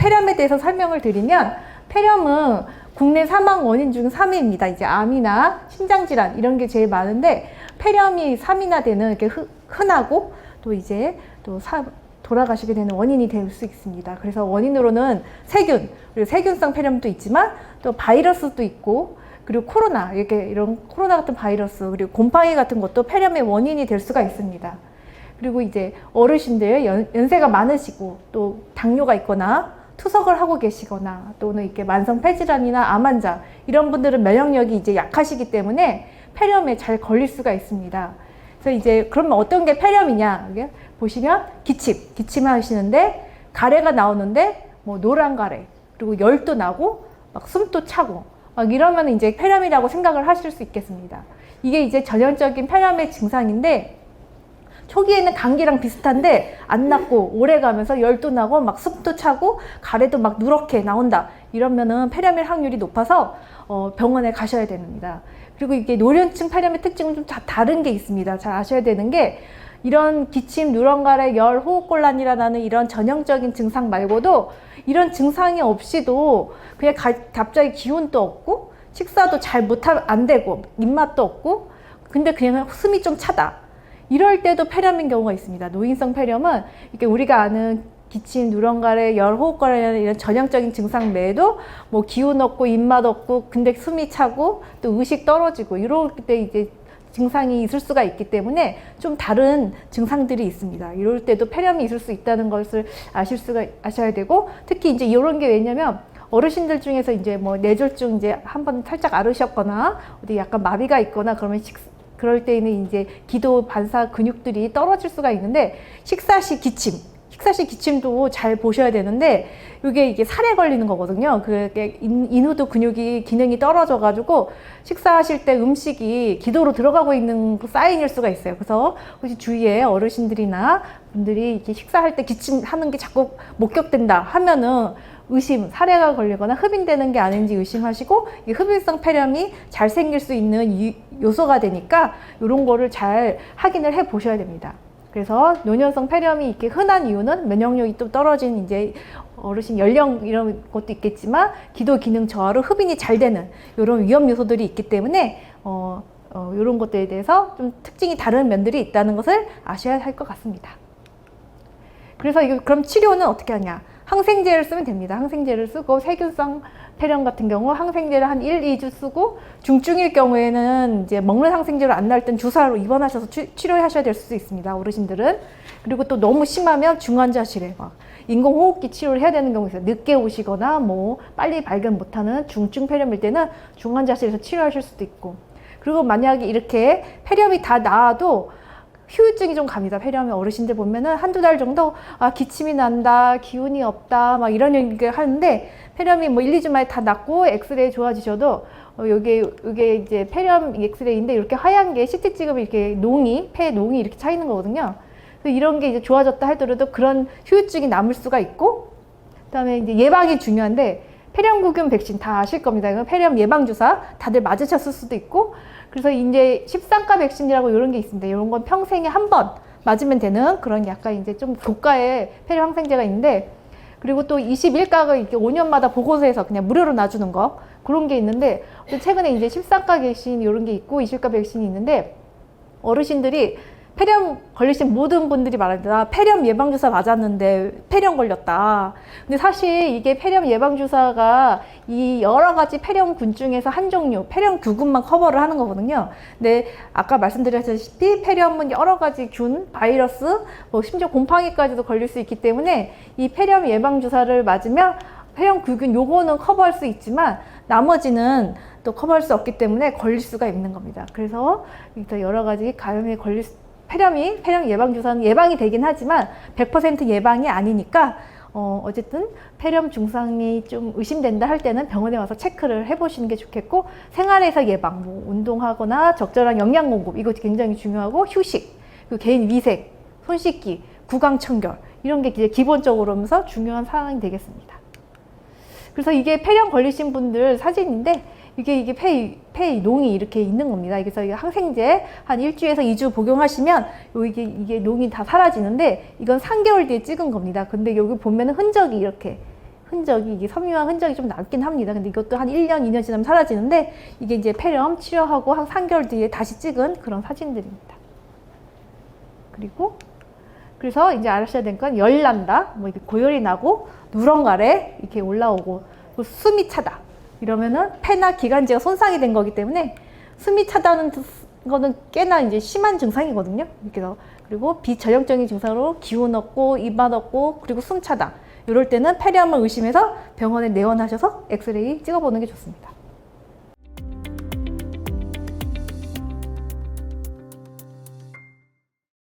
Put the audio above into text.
폐렴에 대해서 설명을 드리면, 폐렴은 국내 사망 원인 중 3위입니다. 이제 암이나 심장질환 이런 게 제일 많은데, 폐렴이 3위나 되는 이렇게 흔하고 또 이제 또 돌아가시게 되는 원인이 될 수 있습니다. 그래서 원인으로는 세균, 그리고 세균성 폐렴도 있지만 또 바이러스도 있고, 그리고 코로나, 이런 코로나 같은 바이러스, 그리고 곰팡이 같은 것도 폐렴의 원인이 될 수가 있습니다. 그리고 이제 어르신들 연세가 많으시고 또 당뇨가 있거나 투석을 하고 계시거나 또는 이렇게 만성 폐질환이나 암 환자 이런 분들은 면역력이 이제 약하시기 때문에 폐렴에 잘 걸릴 수가 있습니다. 그래서 이제 그러면 어떤 게 폐렴이냐? 보시면 기침하시는데 가래가 나오는데 뭐 노란 가래, 그리고 열도 나고 막 숨도 차고 막 이러면 이제 폐렴이라고 생각을 하실 수 있겠습니다. 이게 이제 전형적인 폐렴의 증상인데, 초기에는 감기랑 비슷한데 안 낫고 오래 가면서 열도 나고 막 숨도 차고 가래도 막 누렇게 나온다, 이러면은 폐렴일 확률이 높아서 병원에 가셔야 됩니다. 그리고 이게 노년층 폐렴의 특징은 좀 다른 게 있습니다. 잘 아셔야 되는 게, 이런 기침, 누런가래, 열, 호흡곤란이라는 이런 전형적인 증상 말고도 이런 증상이 없이도 그냥 갑자기 기운도 없고 식사도 잘 안 되고 입맛도 없고 근데 그냥 숨이 좀 차다, 이럴 때도 폐렴인 경우가 있습니다. 노인성 폐렴은 이렇게 우리가 아는 기침, 누런가래, 열, 호흡곤란 이런 전형적인 증상 외에도 뭐 기운 없고 입맛 없고 근데 숨이 차고 또 의식 떨어지고 이럴 때 이제 증상이 있을 수가 있기 때문에 좀 다른 증상들이 있습니다. 이럴 때도 폐렴이 있을 수 있다는 것을 아셔야 되고, 특히 이제 이런 게 왜냐면 어르신들 중에서 이제 뭐 뇌졸중 이제 한번 살짝 앓으셨거나 어디 약간 마비가 있거나 그러면 그럴 때에는 이제 기도 반사 근육들이 떨어질 수가 있는데, 식사 시 기침도 잘 보셔야 되는데, 이게 살에 걸리는 거거든요. 그게 인후두 근육이 기능이 떨어져가지고 식사하실 때 음식이 기도로 들어가고 있는 사인일 수가 있어요. 그래서 혹시 주위에 어르신들이나 분들이 이렇게 식사할 때 기침하는 게 자꾸 목격된다 하면은 살해가 걸리거나 흡인되는 게 아닌지 의심하시고, 이 흡인성 폐렴이 잘 생길 수 있는 요소가 되니까 이런 거를 잘 확인을 해 보셔야 됩니다. 그래서 노년성 폐렴이 이렇게 흔한 이유는 면역력이 또 떨어진 이제 어르신 연령 이런 것도 있겠지만 기도 기능 저하로 흡인이 잘 되는 이런 위험 요소들이 있기 때문에 이런 것들에 대해서 좀 특징이 다른 면들이 있다는 것을 아셔야 할 것 같습니다. 그래서 그럼 치료는 어떻게 하냐? 항생제를 쓰면 됩니다. 항생제를 쓰고, 세균성 폐렴 같은 경우 항생제를 한 1, 2주 쓰고, 중증일 경우에는 이제 먹는 항생제로 안 나을 땐 주사로 입원하셔서 치료하셔야 될 수도 있습니다. 어르신들은. 그리고 또 너무 심하면 중환자실에 인공호흡기 치료를 해야 되는 경우가 있어요. 늦게 오시거나 뭐 빨리 발견 못하는 중증 폐렴일 때는 중환자실에서 치료하실 수도 있고, 그리고 만약에 이렇게 폐렴이 다 나아도 후유증이 좀 갑니다. 폐렴의 어르신들 보면은 한두 달 정도 기침이 난다, 기운이 없다 막 이런 얘기를 하는데, 폐렴이 뭐 1, 2주 만에 다 낫고 엑스레이 좋아지셔도 이게 이제 폐렴 엑스레이인데 이렇게 하얀 게 CT 찍으면 이렇게 폐 농이 이렇게 차 있는 거거든요. 그래서 이런 게 이제 좋아졌다 하더라도 그런 후유증이 남을 수가 있고, 그다음에 이제 예방이 중요한데, 폐렴구균 백신 다 아실 겁니다. 이건 폐렴 예방 주사 다들 맞으셨을 수도 있고, 그래서 이제 13가 백신이라고 이런 게 있습니다. 이런 건 평생에 한 번 맞으면 되는 그런 약간 이제 좀 고가의 폐렴 항생제가 있는데, 그리고 또 21가가 이렇게 5년마다 보고서에서 그냥 무료로 놔주는 거, 그런 게 있는데, 최근에 이제 13가 백신 이런 게 있고 20가 백신이 있는데, 어르신들이 폐렴 걸리신 모든 분들이 말합니다. 폐렴 예방주사 맞았는데 폐렴 걸렸다. 근데 사실 이게 폐렴 예방주사가 이 여러 가지 폐렴군 중에서 한 종류, 폐렴규군만 커버를 하는 거거든요. 근데 아까 말씀드렸다시피 폐렴은 여러 가지 균, 바이러스, 뭐 심지어 곰팡이까지도 걸릴 수 있기 때문에 이 폐렴 예방주사를 맞으면 폐렴규균 요거는 커버할 수 있지만 나머지는 또 커버할 수 없기 때문에 걸릴 수가 있는 겁니다. 그래서 여러 가지 감염에 폐렴 예방주사는 예방이 되긴 하지만 100% 예방이 아니니까 어쨌든 폐렴 증상이 좀 의심된다 할 때는 병원에 와서 체크를 해보시는 게 좋겠고, 생활에서 예방, 뭐 운동하거나 적절한 영양 공급, 이거 굉장히 중요하고, 휴식, 그리고 개인 위생, 손 씻기, 구강 청결, 이런 게 이제 기본적으로 하면서 중요한 사항이 되겠습니다. 그래서 이게 폐렴 걸리신 분들 사진인데, 이게 폐 농이 이렇게 있는 겁니다. 그래서 이 항생제 한 1주에서 2주 복용하시면 이게 농이 다 사라지는데, 이건 3개월 뒤에 찍은 겁니다. 근데 여기 보면 흔적이 이렇게 흔적이, 이게 섬유화 흔적이 좀 남긴 합니다. 근데 이것도 한 1년, 2년 지나면 사라지는데, 이게 이제 폐렴 치료하고 한 3개월 뒤에 다시 찍은 그런 사진들입니다. 그래서 이제 아셔야 될 건 열 난다, 뭐 이렇게 고열이 나고 누렁가래 이렇게 올라오고 숨이 차다 이러면은 폐나 기관지가 손상이 된 거기 때문에 숨이 차다는 거는 꽤나 이제 심한 증상이거든요. 그래서 그리고 비전형적인 증상으로 기운 없고 입맛 없고 그리고 숨 차다. 이럴 때는 폐렴을 의심해서 병원에 내원하셔서 엑스레이 찍어보는 게 좋습니다.